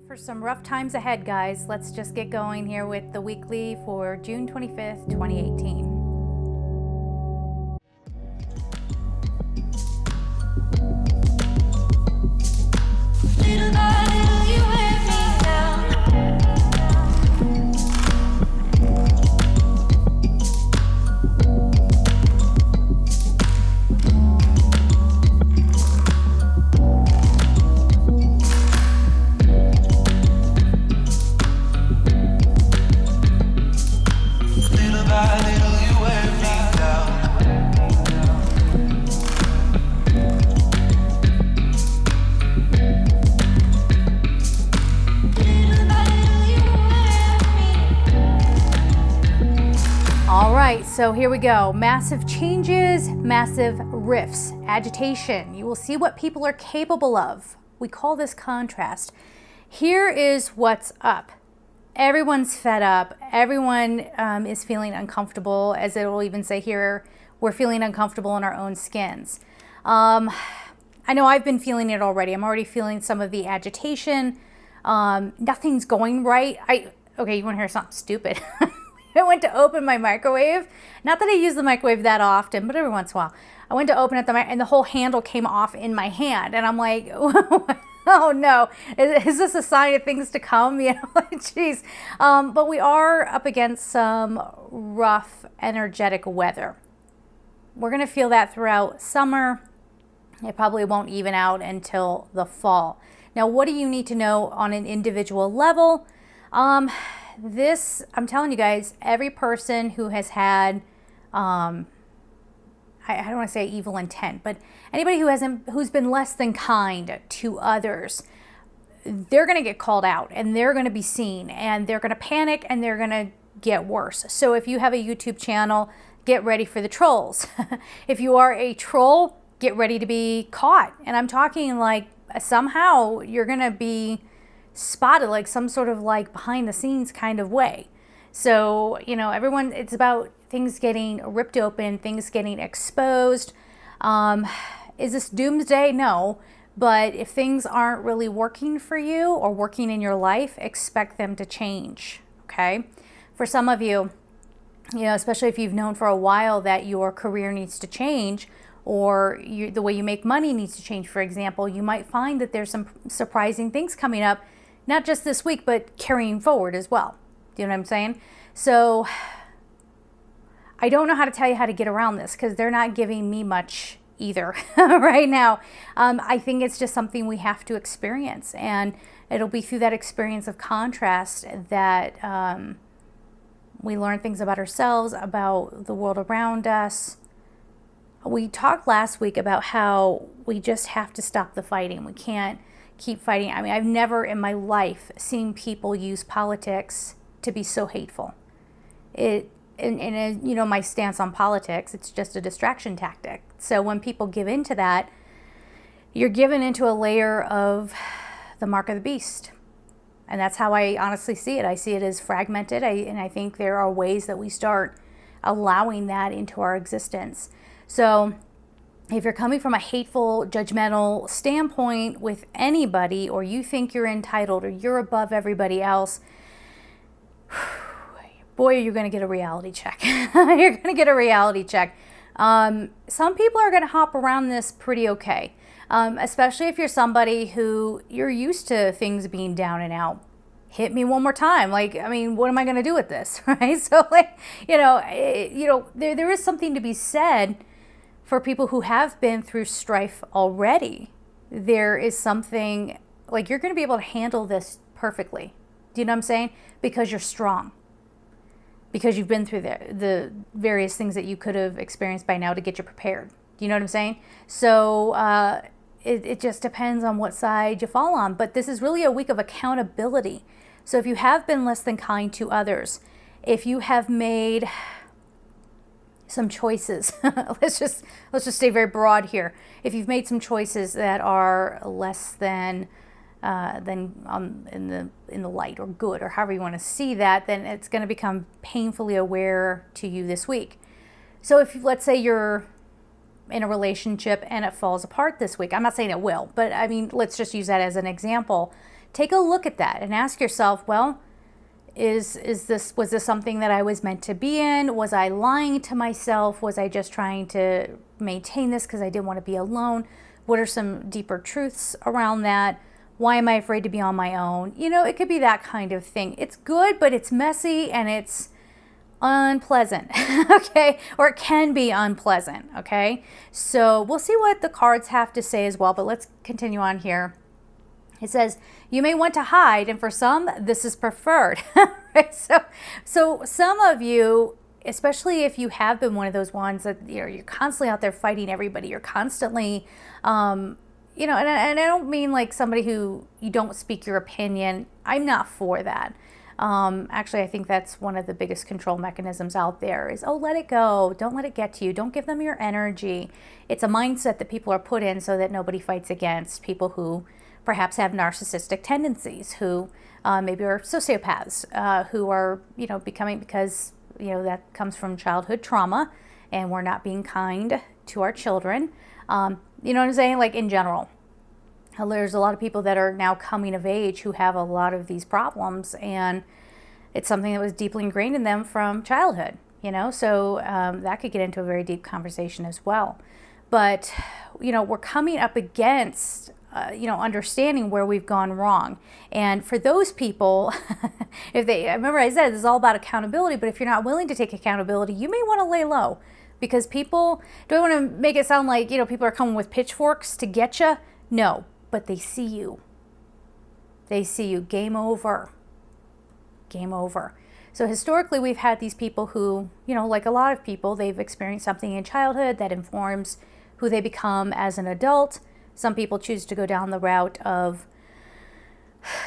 For some rough times ahead, guys, let's just get going here with the weekly for June 25th, 2018. So here we go. Massive changes, massive rifts, agitation. You will see what people are capable of. We call this contrast. Here is what's up. Everyone's fed up. Everyone is feeling uncomfortable, as it will even say here, we're feeling uncomfortable in our own skins. I know I've been feeling it already. I'm already feeling some of the agitation. Nothing's going right. Okay, you want to hear something stupid? I went to open my microwave. Not that I use the microwave that often, but every once in a while. I went to open it, and the whole handle came off in my hand. And I'm like, oh no, is this a sign of things to come? You know, jeez. But we are up against some rough, energetic weather. We're going to feel that throughout summer. It probably won't even out until the fall. Now, what do you need to know on an individual level? I'm telling you guys, every person who has had, I don't want to say evil intent, but anybody who's been less than kind to others, they're going to get called out and they're going to be seen and they're going to panic and they're going to get worse. So if you have a YouTube channel, get ready for the trolls. If you are a troll, get ready to be caught. And I'm talking like somehow you're going to be spotted, like some sort of like behind the scenes kind of way. So, you know, everyone, it's about things getting ripped open, things getting exposed. Is this doomsday? No. But if things aren't really working for you or working in your life, expect them to change. Okay. For some of you, you know, especially if you've known for a while that your career needs to change, or the way you make money needs to change, for example, you might find that there's some surprising things coming up, not just this week, but carrying forward as well. Do you know what I'm saying? So I don't know how to tell you how to get around this because they're not giving me much either right now. I think it's just something we have to experience, and it'll be through that experience of contrast that we learn things about ourselves, about the world around us. We talked last week about how we just have to stop the fighting. We can't keep fighting. I mean, I've never in my life seen people use politics to be so hateful. And you know, my stance on politics, it's just a distraction tactic. So when people give into that, you're given into a layer of the mark of the beast. And that's how I honestly see it. I see it as fragmented. And I think there are ways that we start allowing that into our existence. So if you're coming from a hateful, judgmental standpoint with anybody, or you think you're entitled or you're above everybody else, boy, are you going to get a reality check. You're going to get a reality check. Some people are going to hop around this pretty okay, especially if you're somebody who you're used to things being down and out. Hit me one more time. Like, I mean, what am I going to do with this, right? So, like, there is something to be said for people who have been through strife already. There is something, like, you're going to be able to handle this perfectly. Do you know what I'm saying? Because you're strong. Because you've been through the various things that you could have experienced by now to get you prepared. Do you know what I'm saying? So it just depends on what side you fall on. But this is really a week of accountability. So if you have been less than kind to others, if you have made some choices, let's just stay very broad here. If you've made some choices that are less than in the light or good, or however you want to see that, then it's going to become painfully aware to you this week. So if, let's say, you're in a relationship and it falls apart this week, I'm not saying it will, but I mean, let's just use that as an example take a look at that and ask yourself, well, was this something that I was meant to be in? Was I lying to myself? Was I just trying to maintain this because I didn't want to be alone? What are some deeper truths around that? Why am I afraid to be on my own? You know, it could be that kind of thing. It's good, but it's messy and it's unpleasant, okay? Or it can be unpleasant, okay? So we'll see what the cards have to say as well, but let's continue on here. It says, you may want to hide, and for some, this is preferred. Right? So some of you, especially if you have been one of those ones that, you know, you're constantly out there fighting everybody, you're constantly, you know, and I don't mean like somebody who you don't speak your opinion. I'm not for that. Actually, I think that's one of the biggest control mechanisms out there is, oh, let it go. Don't let it get to you. Don't give them your energy. It's a mindset that people are put in so that nobody fights against people who perhaps have narcissistic tendencies, who maybe are sociopaths, who are, you know, becoming, because, you know, that comes from childhood trauma and we're not being kind to our children. You know what I'm saying? Like in general, there's a lot of people that are now coming of age who have a lot of these problems, and it's something that was deeply ingrained in them from childhood, you know, so that could get into a very deep conversation as well. But, you know, we're coming up against you know, understanding where we've gone wrong. And for those people, remember I said this is all about accountability, but if you're not willing to take accountability, you may want to lay low, because people, do I want to make it sound like, you know, people are coming with pitchforks to get you? No, but they see you. They see you. Game over. Game over. So historically, we've had these people who, you know, like a lot of people, they've experienced something in childhood that informs who they become as an adult. Some people choose to go down the route of,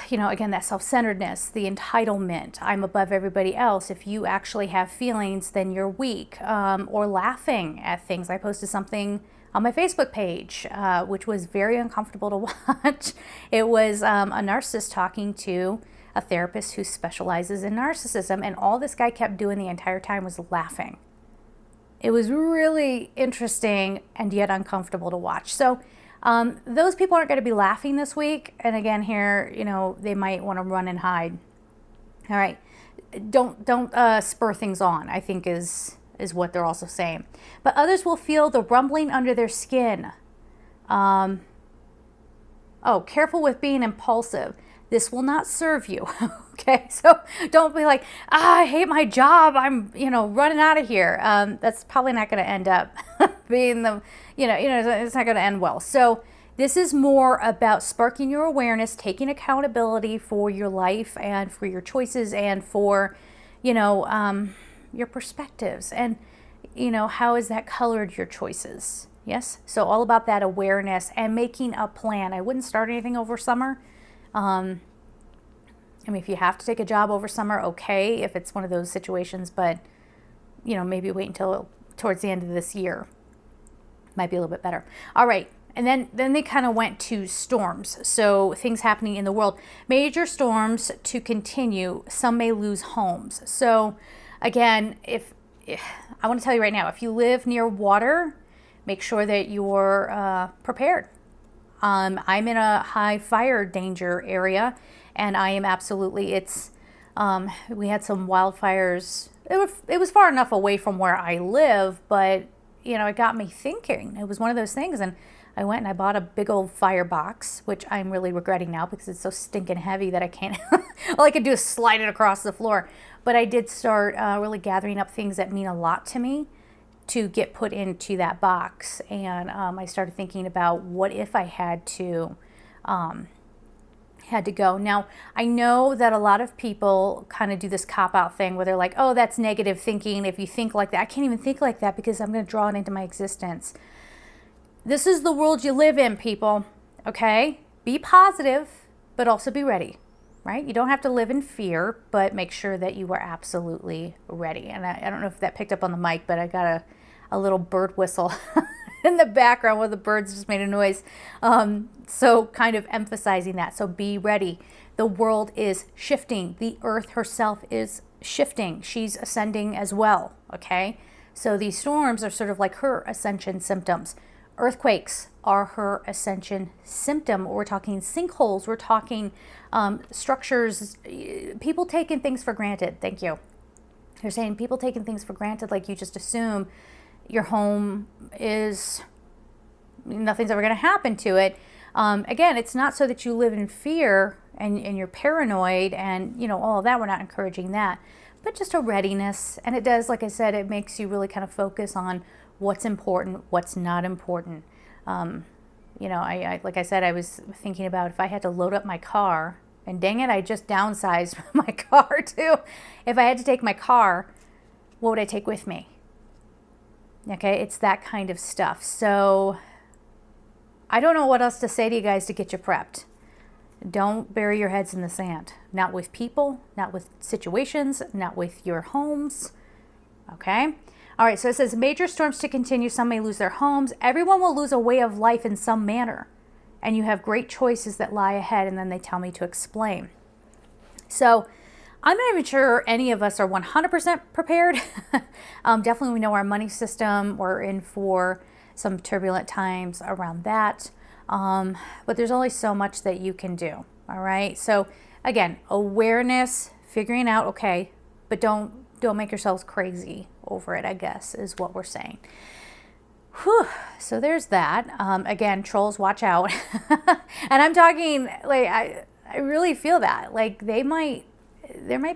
you know, again, that self-centeredness, the entitlement. I'm above everybody else. If you actually have feelings, then you're weak. Or laughing at things. I posted something on my Facebook page, which was very uncomfortable to watch. It was a narcissist talking to a therapist who specializes in narcissism, and all this guy kept doing the entire time was laughing. It was really interesting and yet uncomfortable to watch. So those people aren't going to be laughing this week. And again, here, you know, they might want to run and hide. All right. Don't spur things on, I think is what they're also saying. But others will feel the rumbling under their skin. Oh, careful with being impulsive. This will not serve you. Okay, so don't be like, I hate my job, I'm, you know, running out of here. That's probably not going to end up being the, you know, it's not going to end well. So this is more about sparking your awareness, taking accountability for your life and for your choices and for, you know, your perspectives, and, you know, how has that colored your choices? Yes, so all about that awareness and making a plan. I wouldn't start anything over summer. I mean, if you have to take a job over summer, okay, if it's one of those situations, but, you know, maybe wait until towards the end of this year. Might be a little bit better. All right. And then they kind of went to storms. So things happening in the world. Major storms to continue. Some may lose homes. So again, if I want to tell you right now, if you live near water, make sure that you're prepared. I'm in a high fire danger area, and I am absolutely, we had some wildfires. It was far enough away from where I live, but, you know, it got me thinking. It was one of those things, and I went and I bought a big old firebox, which I'm really regretting now because it's so stinking heavy that I can't, all I could do is slide it across the floor. But I did start really gathering up things that mean a lot to me to get put into that box. And I started thinking about what if I had to go. Now, I know that a lot of people kind of do this cop-out thing where they're like, oh, that's negative thinking. If you think like that, I can't even think like that because I'm going to draw it into my existence. This is the world you live in, people, okay? Be positive, but also be ready, right? You don't have to live in fear, but make sure that you are absolutely ready. And I don't know if that picked up on the mic, but I got a little bird whistle in the background where the birds just made a noise. So kind of emphasizing that. So be ready. The world is shifting. The earth herself is shifting. She's ascending as well, okay? So these storms are sort of like her ascension symptoms. Earthquakes are her ascension symptom. We're talking sinkholes. We're talking structures. People taking things for granted. Thank you. They're saying people taking things for granted, like you just assume your home is, nothing's ever going to happen to it. Again, it's not so that you live in fear and you're paranoid and, all of that. We're not encouraging that. But just a readiness. And it does, like I said, it makes you really kind of focus on what's important, what's not important. I like I said, I was thinking about if I had to load up my car, and dang it, I just downsized my car too. If I had to take my car, what would I take with me? Okay, it's that kind of stuff. So I don't know what else to say to you guys to get you prepped. Don't bury your heads in the sand. Not with people, not with situations, not with your homes. Okay? All right, so it says major storms to continue. Some may lose their homes. Everyone will lose a way of life in some manner. And you have great choices that lie ahead. And then they tell me to explain. So I'm not even sure any of us are 100% prepared. Definitely we know our money system. We're in for some turbulent times around that. But there's only so much that you can do. All right. So again, awareness, figuring out, okay, but don't make yourselves crazy over it, I guess, is what we're saying. Whew. So there's that. Again, trolls, watch out. And I'm talking, like, I really feel that. Like, there might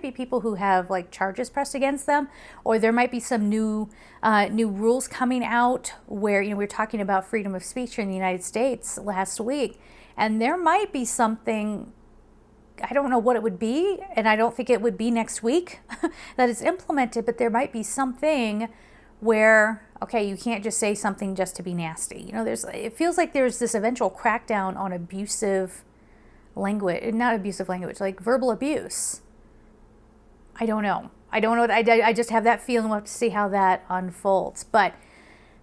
be people who have, like, charges pressed against them, or there might be some new rules coming out where, we were talking about freedom of speech in the United States last week, and there might be something, I don't know what it would be, and I don't think it would be next week that it's implemented, but there might be something where, okay, you can't just say something just to be nasty. It feels like there's this eventual crackdown on abusive language, not abusive language, like verbal abuse. I don't know. I just have that feeling. We'll have to see how that unfolds. But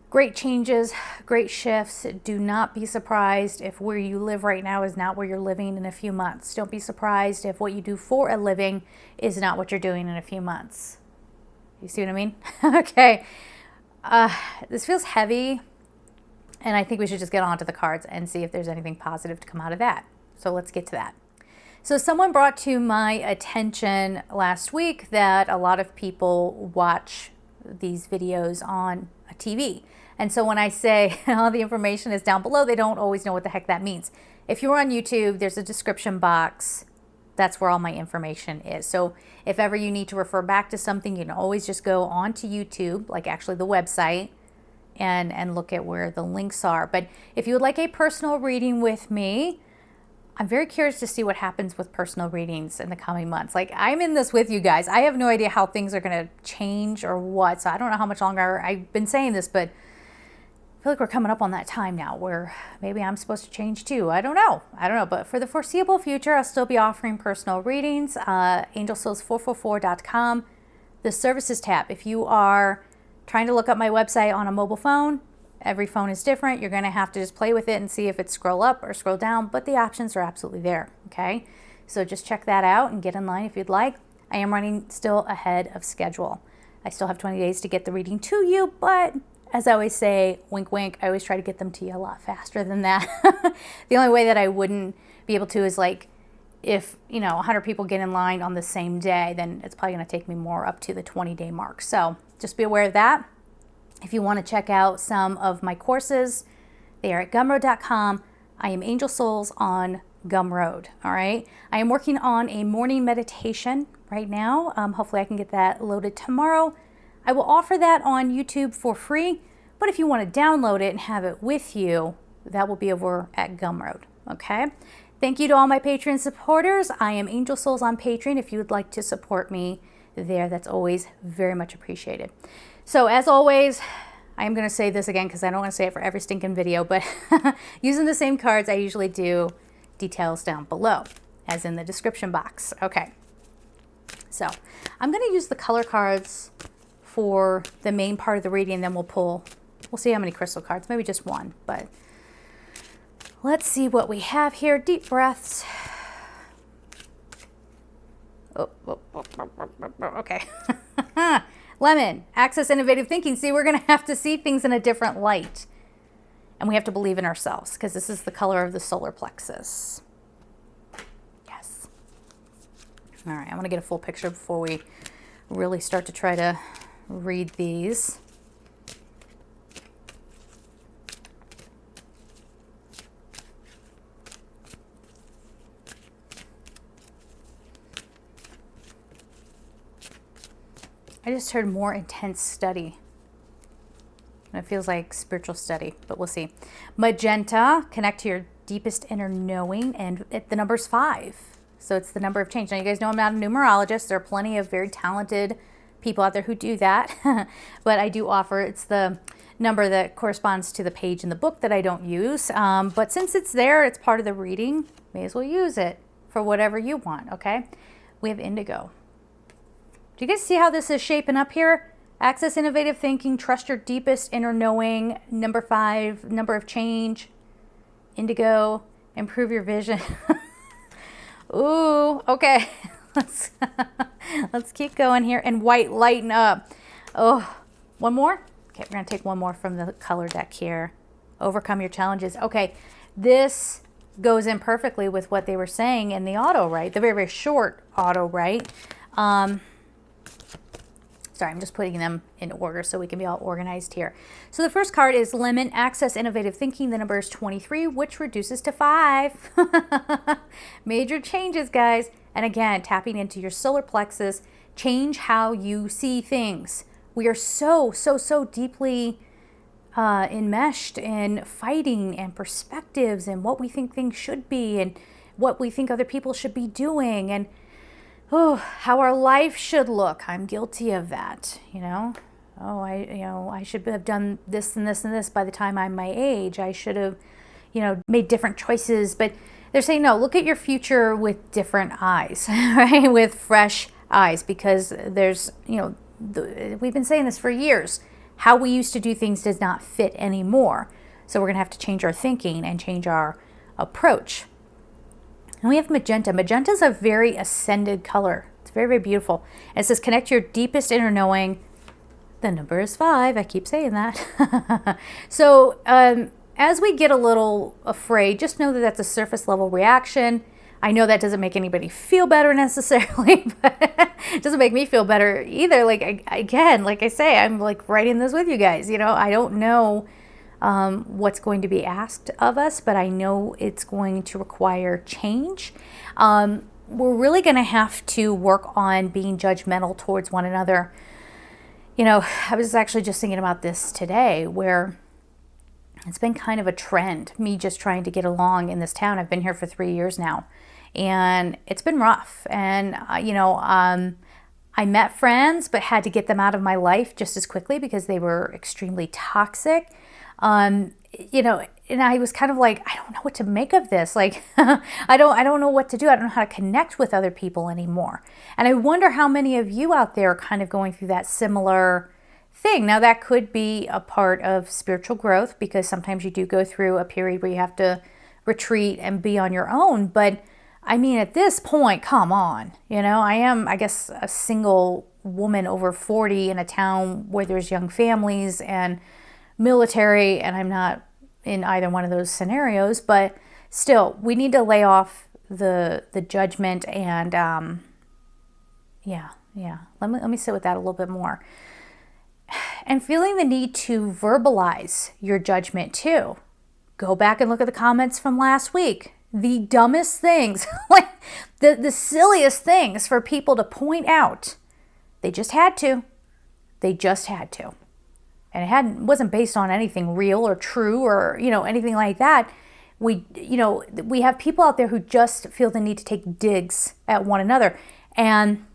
great changes, great shifts. Do not be surprised if where you live right now is not where you're living in a few months. Don't be surprised if what you do for a living is not what you're doing in a few months. You see what I mean? Okay. This feels heavy, and I think we should just get on to the cards and see if there's anything positive to come out of that. So let's get to that. So someone brought to my attention last week that a lot of people watch these videos on a TV. And so when I say all the information is down below, they don't always know what the heck that means. If you're on YouTube, there's a description box. That's where all my information is. So if ever you need to refer back to something, you can always just go onto YouTube, like actually the website, and look at where the links are. But if you would like a personal reading with me, I'm very curious to see what happens with personal readings in the coming months. Like, I'm in this with you guys. I have no idea how things are going to change or what. So I don't know how much longer I've been saying this, but I feel like we're coming up on that time now where maybe I'm supposed to change too. I don't know. But for the foreseeable future, I'll still be offering personal readings. Angelsouls444.com. The services tab. If you are trying to look up my website on a mobile phone, every phone is different. You're going to have to just play with it and see if it's scroll up or scroll down, but the options are absolutely there, okay? So just check that out and get in line if you'd like. I am running still ahead of schedule. I still have 20 days to get the reading to you, but as I always say, wink, wink, I always try to get them to you a lot faster than that. The only way that I wouldn't be able to is like if, 100 people get in line on the same day, then it's probably going to take me more up to the 20-day mark. So just be aware of that. If you want to check out some of my courses, they are at gumroad.com. I am Angel Souls on Gumroad, all right? I am working on a morning meditation right now. Hopefully I can get that loaded tomorrow. I will offer that on YouTube for free, but if you want to download it and have it with you, that will be over at Gumroad, okay? Thank you to all my Patreon supporters. I am Angel Souls on Patreon. If you would like to support me there, that's always very much appreciated. So as always, I am going to say this again because I don't want to say it for every stinking video, but using the same cards I usually do, details down below, as in the description box. Okay, so I'm going to use the color cards for the main part of the reading, and then we'll see how many crystal cards, maybe just one, but let's see what we have here. Deep breaths. Okay. Lemon, access innovative thinking. See, we're going to have to see things in a different light. And we have to believe in ourselves because this is the color of the solar plexus. Yes. All right, I want to get a full picture before we really start to try to read these. I just heard more intense study. It feels like spiritual study, but we'll see. Magenta, connect to your deepest inner knowing, and the number's 5. So it's the number of change. Now, you guys know I'm not a numerologist. There are plenty of very talented people out there who do that, but I do offer, it's the number that corresponds to the page in the book that I don't use. But since it's there, it's part of the reading, may as well use it for whatever you want, okay? We have indigo. Do you guys see how this is shaping up here? Access innovative thinking, trust your deepest inner knowing, number 5, number of change, indigo, improve your vision. Ooh, okay. Let's keep going here. And white, lighten up. Oh, one more? Okay, we're going to take one more from the color deck here. Overcome your challenges. Okay, this goes in perfectly with what they were saying in the auto, right? The very, very short auto, right? Sorry, I'm just putting them in order so we can be all organized here. So the first card is Lemon, Access Innovative Thinking. The number is 23, which reduces to 5. Major changes, guys. And again, tapping into your solar plexus, change how you see things. We are so deeply enmeshed in fighting and perspectives and what we think things should be and what we think other people should be doing and how our life should look. I'm guilty of that, you know. Oh, I should have done this and this and this by the time I'm my age. I should have, made different choices. But they're saying, no, look at your future with different eyes, right? With fresh eyes, because there's, we've been saying this for years. How we used to do things does not fit anymore. So we're going to have to change our thinking and change our approach. And we have magenta. Magenta is a very ascended color. It's very, very beautiful. And it says, connect your deepest inner knowing. The number is 5. I keep saying that. So as we get a little afraid, just know that that's a surface level reaction. I know that doesn't make anybody feel better necessarily, but it doesn't make me feel better either. Like I say, I'm like writing this with you guys. I don't know what's going to be asked of us, but I know it's going to require change. We're really going to have to work on being judgmental towards one another. I was actually just thinking about this today, where it's been kind of a trend, me just trying to get along in this town. I've been here for 3 years now, and it's been rough. And, I met friends, but had to get them out of my life just as quickly because they were extremely toxic. And I was kind of like, I don't know what to make of this. Like, I don't know what to do. I don't know how to connect with other people anymore. And I wonder how many of you out there are kind of going through that similar thing. Now, that could be a part of spiritual growth, because sometimes you do go through a period where you have to retreat and be on your own. But I mean, at this point, come on, I am, I guess, a single woman over 40 in a town where there's young families and military, and I'm not in either one of those scenarios, but still, we need to lay off the judgment and let me sit with that a little bit more. And feeling the need to verbalize your judgment too. Go back and look at the comments from last week. The dumbest things, like the silliest things for people to point out. They just had to. And it wasn't based on anything real or true or, anything like that. We have people out there who just feel the need to take digs at one another. And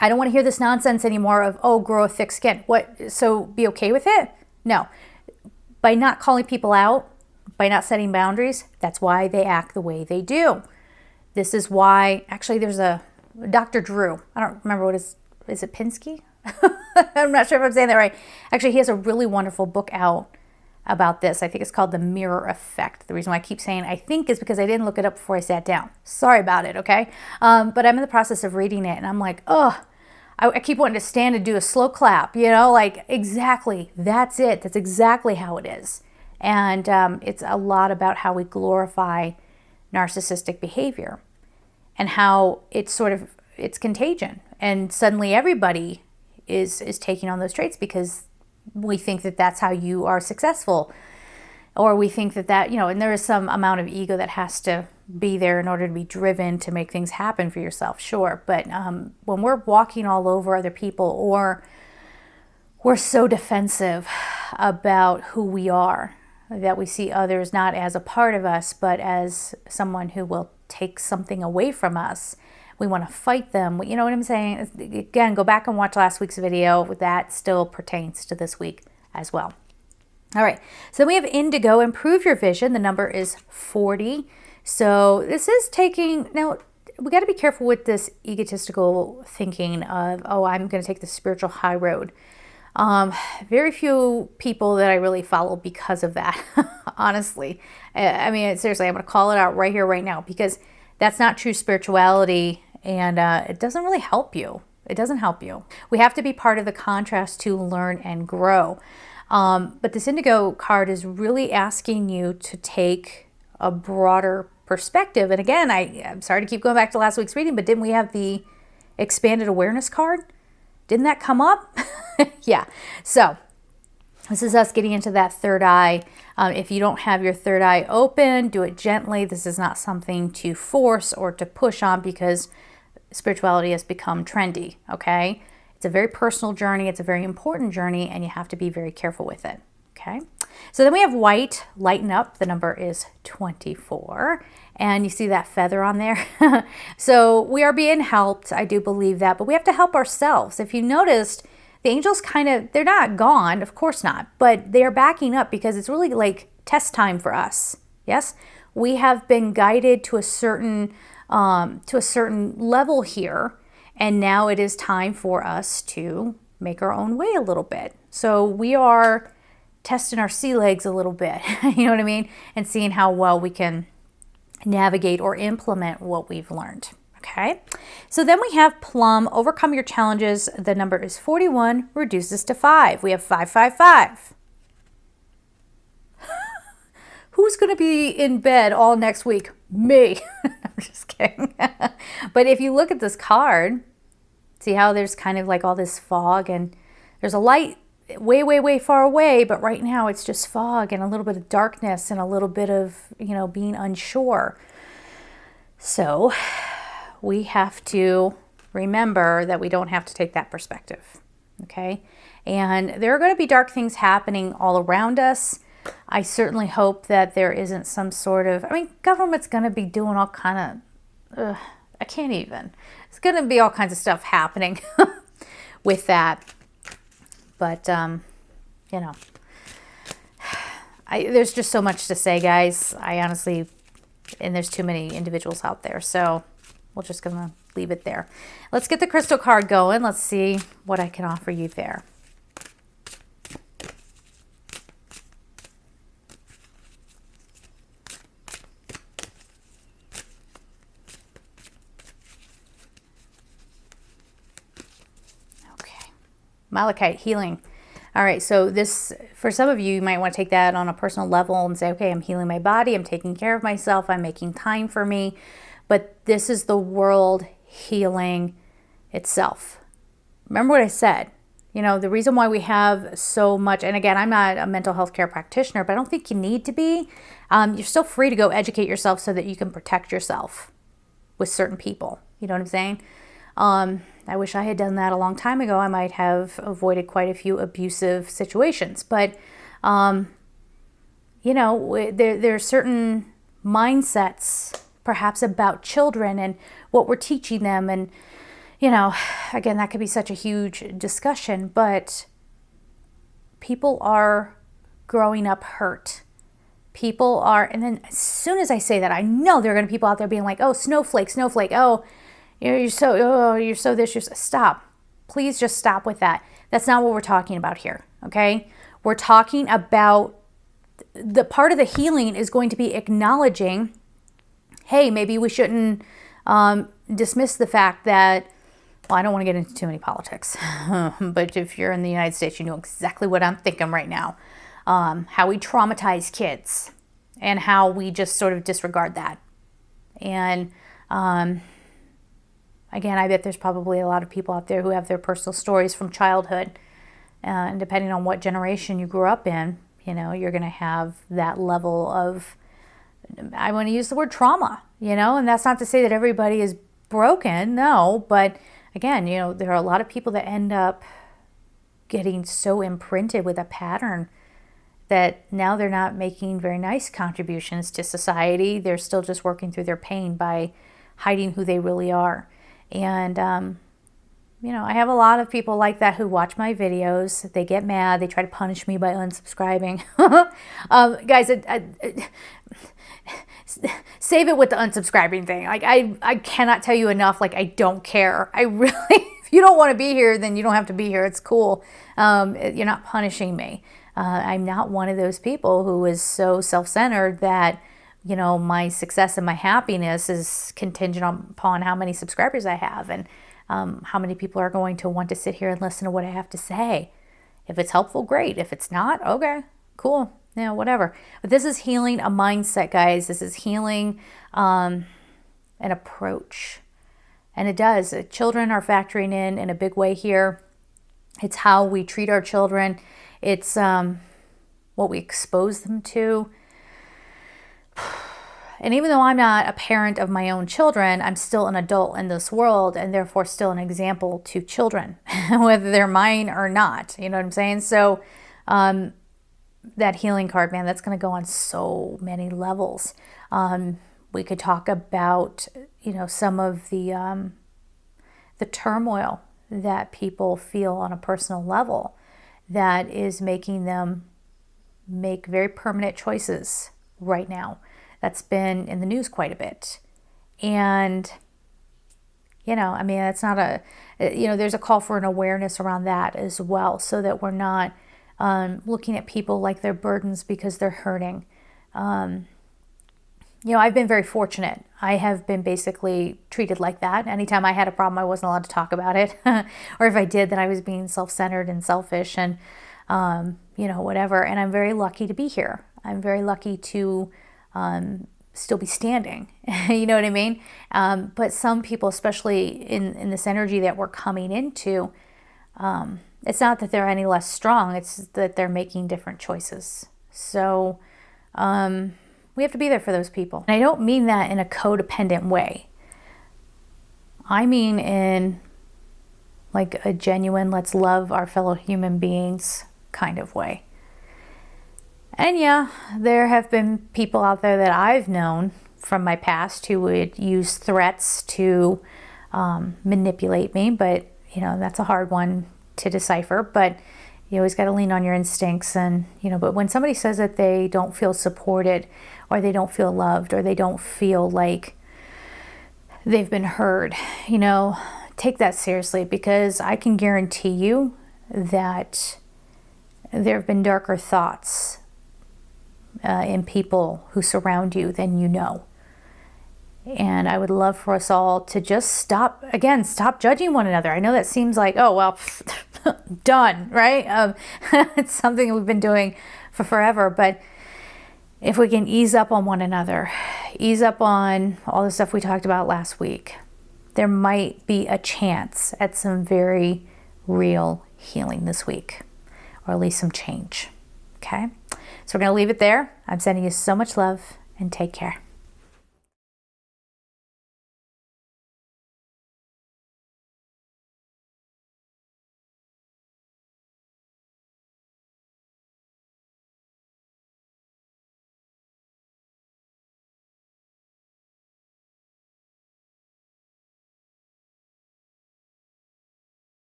I don't want to hear this nonsense anymore of, grow a thick skin. What? So be okay with it? No. By not calling people out, by not setting boundaries, that's why they act the way they do. This is why, actually, there's a Dr. Drew. I don't remember is it Pinsky? I'm not sure if I'm saying that right. Actually, he has a really wonderful book out about this. I think it's called The Mirror Effect. The reason why I keep saying I think is because I didn't look it up before I sat down. Sorry about it, okay? But I'm in the process of reading it, and I'm like, I keep wanting to stand and do a slow clap, like, exactly, that's it. That's exactly how it is. And it's a lot about how we glorify narcissistic behavior and how it's contagion. And suddenly everybody is taking on those traits because we think that that's how you are successful. Or we think that, and there is some amount of ego that has to be there in order to be driven to make things happen for yourself, sure. But when we're walking all over other people, or we're so defensive about who we are, that we see others not as a part of us, but as someone who will take something away from us, we want to fight them. You know what I'm saying? Again, go back and watch last week's video. That still pertains to this week as well. All right, so we have indigo, improve your vision. The number is 40. So this is now we got to be careful with this egotistical thinking of, oh, I'm going to take the spiritual high road. Very few people that I really follow because of that, honestly. I mean, seriously, I'm going to call it out right here, right now, because that's not true spirituality, and it doesn't really help you. It doesn't help you. We have to be part of the contrast to learn and grow. But this indigo card is really asking you to take a broader perspective. And again, I'm sorry to keep going back to last week's reading, but didn't we have the expanded awareness card? Didn't that come up? Yeah. So this is us getting into that third eye. If you don't have your third eye open, do it gently. This is not something to force or to push on, because spirituality has become trendy, okay? It's a very personal journey. It's a very important journey, and you have to be very careful with it, okay? So then we have white, lighten up. The number is 24, and you see that feather on there. So we are being helped. I do believe that, but we have to help ourselves. If you noticed, the angels they're not gone, of course not, but they are backing up because it's really like test time for us. Yes, we have been guided to a certain level here. And now it is time for us to make our own way a little bit. So we are testing our sea legs a little bit, you know what I mean? And seeing how well we can navigate or implement what we've learned, okay? So then we have plum, overcome your challenges. The number is 41, reduces to 5. We have 555. Who's going to be in bed all next week? Me. I'm just kidding. But if you look at this card, see how there's kind of like all this fog, and there's a light way, way, way far away, but right now it's just fog and a little bit of darkness and a little bit of, being unsure. So we have to remember that we don't have to take that perspective, okay? And there are going to be dark things happening all around us. I certainly hope that there isn't some sort of, government's going to be doing all kind of, I can't even. It's going to be all kinds of stuff happening with that. But, there's just so much to say, guys. I honestly, and there's too many individuals out there. So we're just going to leave it there. Let's get the crystal card going. Let's see what I can offer you there. Malachite Healing. All right, so this, for some of you, you might want to take that on a personal level and say, okay, I'm healing my body, I'm taking care of myself, I'm making time for me. But this is the world healing itself. Remember what I said. The reason why we have so much, and again, I'm not a mental health care practitioner, but I don't think you need to be. You're still free to go educate yourself so that you can protect yourself with certain people. You know what I'm saying? I wish I had done that a long time ago. I might have avoided quite a few abusive situations. But, there are certain mindsets, perhaps about children and what we're teaching them. And, again, that could be such a huge discussion. But people are growing up hurt. People are, and then as soon as I say that, I know there are going to be people out there being like, oh, snowflake, oh, you're so this, stop. Please just stop with that. That's not what we're talking about here, okay? We're talking about the part of the healing is going to be acknowledging, hey, maybe we shouldn't dismiss the fact that, well, I don't want to get into too many politics, but if you're in the United States, you know exactly what I'm thinking right now. how we traumatize kids, and how we just sort of disregard that. And again, I bet there's probably a lot of people out there who have their personal stories from childhood. And depending on what generation you grew up in, you know, you're going to have that level of, I want to use the word trauma, you know, and that's not to say that everybody is broken, no, but again, you know, there are a lot of people that end up getting so imprinted with a pattern that now they're not making very nice contributions to society. They're still just working through their pain by hiding who they really are. And, you know, I have a lot of people like that who watch my videos. They get mad. They try to punish me by unsubscribing. Guys, save it with the unsubscribing thing. Like, I cannot tell you enough. Like, I don't care. I really, if you don't want to be here, then you don't have to be here. It's cool. You're not punishing me. I'm not one of those people who is so self-centered that, you know, my success and my happiness is contingent upon how many subscribers I have and how many people are going to want to sit here and listen to what I have to say. If it's helpful, great. If it's not, okay, cool. Yeah, whatever. But this is healing a mindset, guys. This is healing an approach. And it does. Children are factoring in a big way here. It's how we treat our children. It's what we expose them to. And even though I'm not a parent of my own children, I'm still an adult in this world and therefore still an example to children, whether they're mine or not. You know what I'm saying? So that healing card, man, that's going to go on so many levels. We could talk about, you know, some of the turmoil that people feel on a personal level that is making them make very permanent choices right now. That's been in the news quite a bit. And, you know, I mean, it's not a, you know, there's a call for an awareness around that as well, so that we're not looking at people like they're burdens because they're hurting. You know, I've been very fortunate. I have been basically treated like that. Anytime I had a problem, I wasn't allowed to talk about it. Or if I did, then I was being self-centered and selfish and, you know, whatever. And I'm very lucky to be here. I'm very lucky to still be standing. You know what I mean? But some people, especially in this energy that we're coming into, it's not that they're any less strong. It's that they're making different choices. So, we have to be there for those people. And I don't mean that in a codependent way. I mean in like a genuine, let's love our fellow human beings kind of way. And yeah, there have been people out there that I've known from my past who would use threats to manipulate me. But, you know, that's a hard one to decipher. But you always got to lean on your instincts. And, you know, but when somebody says that they don't feel supported, or they don't feel loved, or they don't feel like they've been heard, you know, take that seriously, because I can guarantee you that there have been darker thoughts in people who surround you than you know. And I would love for us all to just stop judging one another. I know that seems like, oh, well, done, right? It's something we've been doing for forever. But if we can ease up on one another, ease up on all the stuff we talked about last week, there might be a chance at some very real healing this week, or at least some change. Okay? So we're going to leave it there. I'm sending you so much love, and take care.